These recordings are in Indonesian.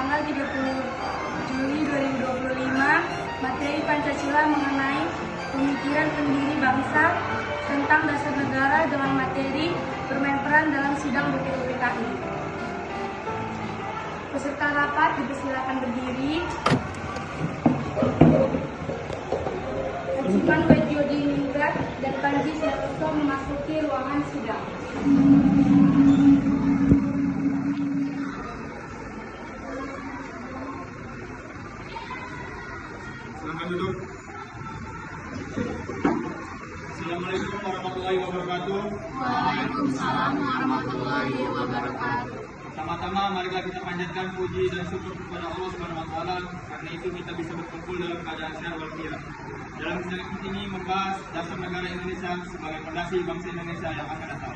tanggal 30 Juli 2025 materi Pancasila mengenai pemikiran pendiri bangsa tentang dasar negara dengan materi bermain peran dalam sidang BPUPKI. Peserta rapat dipersilakan berdiri. Hajiman Wediodiningrat dan Panji Seroso memasuki ruangan sidang. Silakan duduk. Assalamualaikum warahmatullahi wabarakatuh. Waalaikumsalam warahmatullahi wabarakatuh. Pertama-tama marilah kita panjatkan puji dan syukur kepada Allah Subhanahu wa taala karena itu kita bisa berkumpul dalam keadaan sehat walafiat. Dalam sidang ini membahas dasar negara Indonesia sebagai fondasi bangsa Indonesia yang akan datang.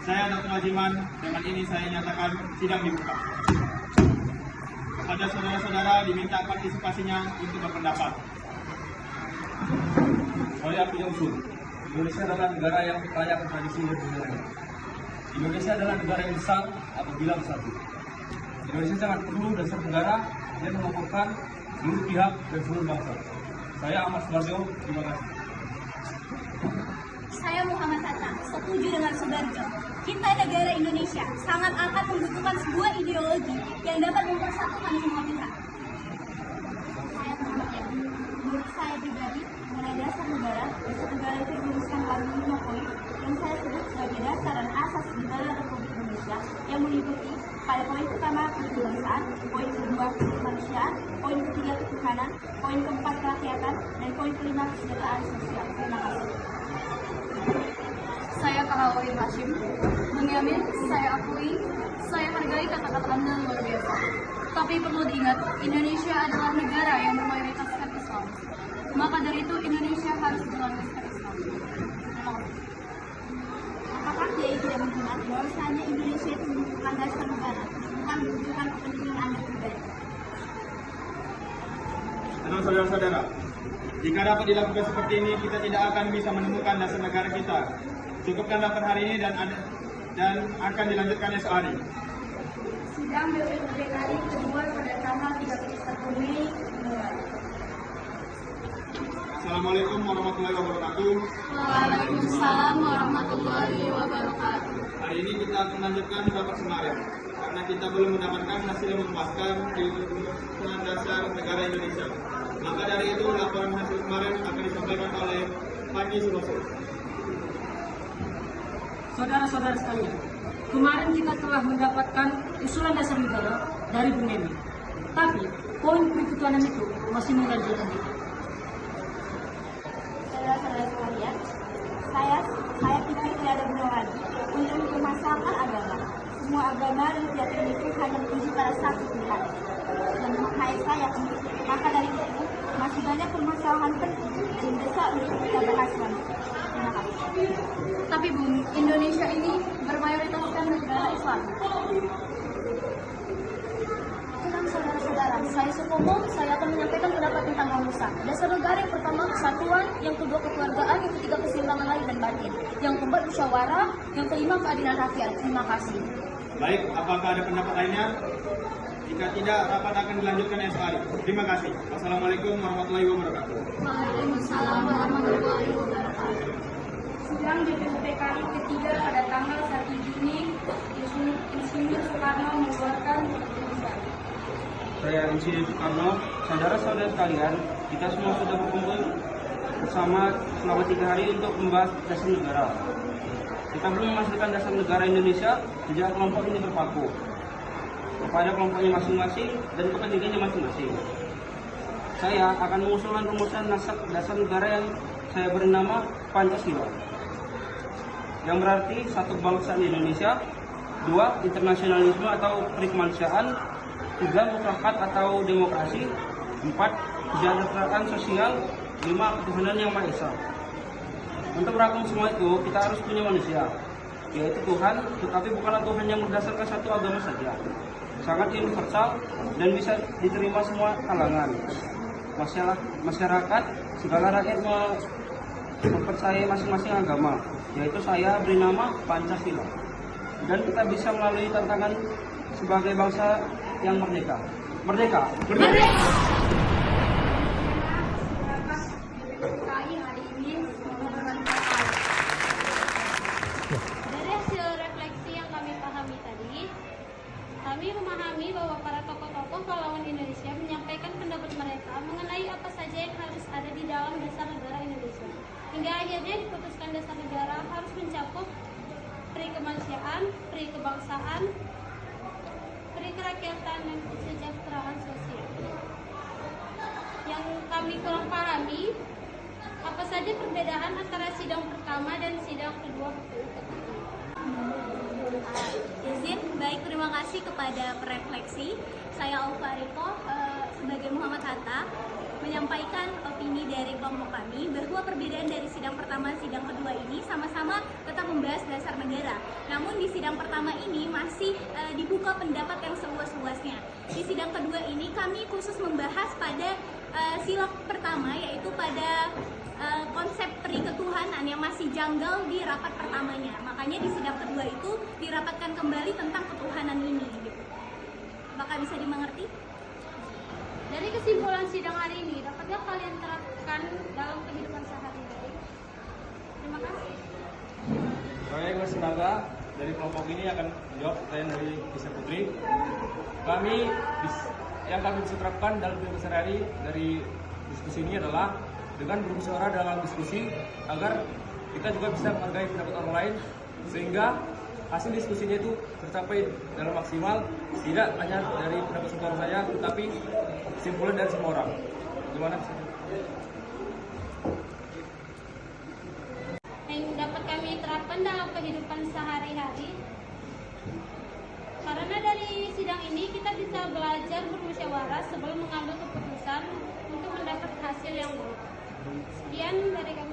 Saya Dr. Hajiman, dengan ini saya nyatakan sidang dibuka. Kepada saudara-saudara diminta partisipasinya untuk berpendapat. Saya punya usul. Indonesia adalah negara yang kaya akan tradisi dan budaya. Indonesia adalah negara yang besar apabila bersatu. Indonesia sangat perlu dasar negara yang mengumpulkan seluruh pihak dan seluruh bangsa. Saya Ahmad Subarjo, terima kasih. Saya Muhammad Hatta, setuju dengan Subarjo. Kita negara Indonesia sangat akan membutuhkan sebuah ideologi yang dapat mempersatukan semua pihak. Menurut saya pribadi, mengenai dasar negara itu dirumuskan dalam 5 poin yang saya sebut sebagai dasar dan asas negara Republik Indonesia yang meliputi pada poin pertama kebangsaan, poin kedua kemanusiaan, poin ketiga ketuhanan, poin keempat kerakyatan, dan poin kelima kesejahteraan sosial. Terima kasih. Saya Kahawi Hashim. Mengamin, saya akui, saya hargai kata-kata Anda luar biasa. Tapi perlu diingat, Indonesia adalah negara yang bermayoritaskan Islam. Maka dari itu Indonesia harus berlandaskan Islam. Terima kasih. Apakah dia tidak mengingat bahwasanya Indonesia itu membutuhkan dasar negara, bukan membutuhkan kepentingan Anda pribadi? Tenang saudara-saudara, jika dapat dilakukan seperti ini, kita tidak akan bisa menemukan dasar negara kita. Cukupkan rapat hari ini dan akan dilanjutkan esok hari. Sidang BPUPKI kedua pada tanggal 31 Mei. Assalamualaikum warahmatullahi wabarakatuh. Waalaikumsalam warahmatullahi wabarakatuh. Hari ini kita akan melanjutkan rapat kemarin karena kita belum mendapatkan hasil yang memuaskan di Undang-Undang Dasar Negara Indonesia. Maka dari itu laporan hasil kemarin akan disampaikan oleh Panji Seroso. Saudara-saudara sekalian, kemarin kita telah mendapatkan usulan dasar negara dari Bu Nemi. Tapi poin perikutan itu masih mengganjalkan kita. Saudara-saudara sekalian, saya pikir tidak ada guna lagi untuk mempermasalahkan agama. Semua agama dan keyakinan itu hanya menuju pada satu pihak dan menghayat saya. Maka dari itu masih banyak permasalahan penting dan mendesak untuk kita bahas nanti. Terima kasih. Tapi Bu, Indonesia ini bermayoritaskan negara Islam. Tenang saudara-saudara, saya Supomo, saya akan menyampaikan pendapat tentang rumusan. Dasar negara yang pertama kesatuan, yang kedua kekeluargaan, yang ketiga keseimbangan lahir dan batin, yang keempat musyawarah, yang kelima keadilan rakyat. Terima kasih. Baik, apakah ada pendapat lainnya? Jika tidak, rapat akan dilanjutkan esok hari. Terima kasih. Wassalamualaikum warahmatullahi wabarakatuh. Waalaikumsalam warahmatullahi wabarakatuh. Sidang BPUPKI ketiga pada tanggal 1 Juni, Insinyur Soekarno mengeluarkan keputusan. Saya Insinyur Soekarno, saudara-saudara sekalian, kita semua sudah berkumpul bersama selama 3 hari untuk membahas dasar negara. Kita belum memastikan dasar negara Indonesia, sejak kelompok ini berpaku kepada kelompoknya masing-masing dan kepentingannya masing-masing. Saya akan mengusulkan rumusan dasar negara yang saya beri nama Pancasila, yang berarti satu bangsa di Indonesia, 2 internasionalisme atau perikemanusiaan, 3 mufakat atau demokrasi, 4 kesejahteraan sosial, 5 ketuhanan yang Maha Esa. Untuk merangkum semua itu, kita harus punya manusia, yaitu Tuhan, tetapi bukanlah Tuhan yang berdasarkan satu agama saja. Sangat universal dan bisa diterima semua kalangan. Masyarakat, segala rakyat mempercayai masing-masing agama, yaitu saya beri nama Pancasila. Dan kita bisa melalui tantangan sebagai bangsa yang merdeka. Merdeka! KI hari ini bermanfaat. Dari hasil refleksi yang kami pahami tadi, kami memahami bahwa para tokoh-tokoh pahlawan Indonesia menyampaikan pendapat mereka mengenai apa saja yang harus ada di dalam dasar negara Indonesia. Hingga akhirnya diputuskan dasar negara harus mencakup peri kemanusiaan, peri kebangsaan, peri kerakyatan, dan kesejahteraan sosial. Yang kami kurang pahami, apa saja perbedaan antara sidang pertama dan sidang kedua Izin, baik, terima kasih kepada perefleksi. Saya Aufa Riko sebagai Muhammad Hatta menyampaikan opini dari kelompok kami bahwa perbedaan dari sidang pertama dan sidang kedua ini sama-sama tetap membahas dasar negara. Namun di sidang pertama ini masih dibuka pendapat yang seluas-luasnya. Di sidang kedua ini kami khusus membahas pada sila pertama, yaitu pada konsep peri ketuhanan yang masih janggal di rapat pertamanya. Makanya di sidang kedua itu dirapatkan kembali tentang ketuhanan ini. Apakah bisa dimengerti? Dari kesimpulan sidang hari ini, dapatkah kalian terapkan dalam kehidupan sehari-hari? Terima kasih. Saya Mas Naga dari kelompok ini akan menjawab pertanyaan dari Bisa Putri. Yang kami bisa terapkan dalam kehidupan sehari-hari dari diskusi ini adalah dengan bermusyawarah dalam diskusi agar kita juga bisa menghargai pendapat orang lain, sehingga hasil diskusinya itu tercapai dalam maksimal, tidak hanya dari pendapat satu orang saya, tetapi kesimpulan dari semua orang. Gimana bisa? Yang dapat kami terapkan dalam kehidupan sehari-hari, karena dari sidang ini kita bisa belajar bermusyawarah sebelum mengambil keputusan untuk mendapat hasil yang baik. Sekian dari kami.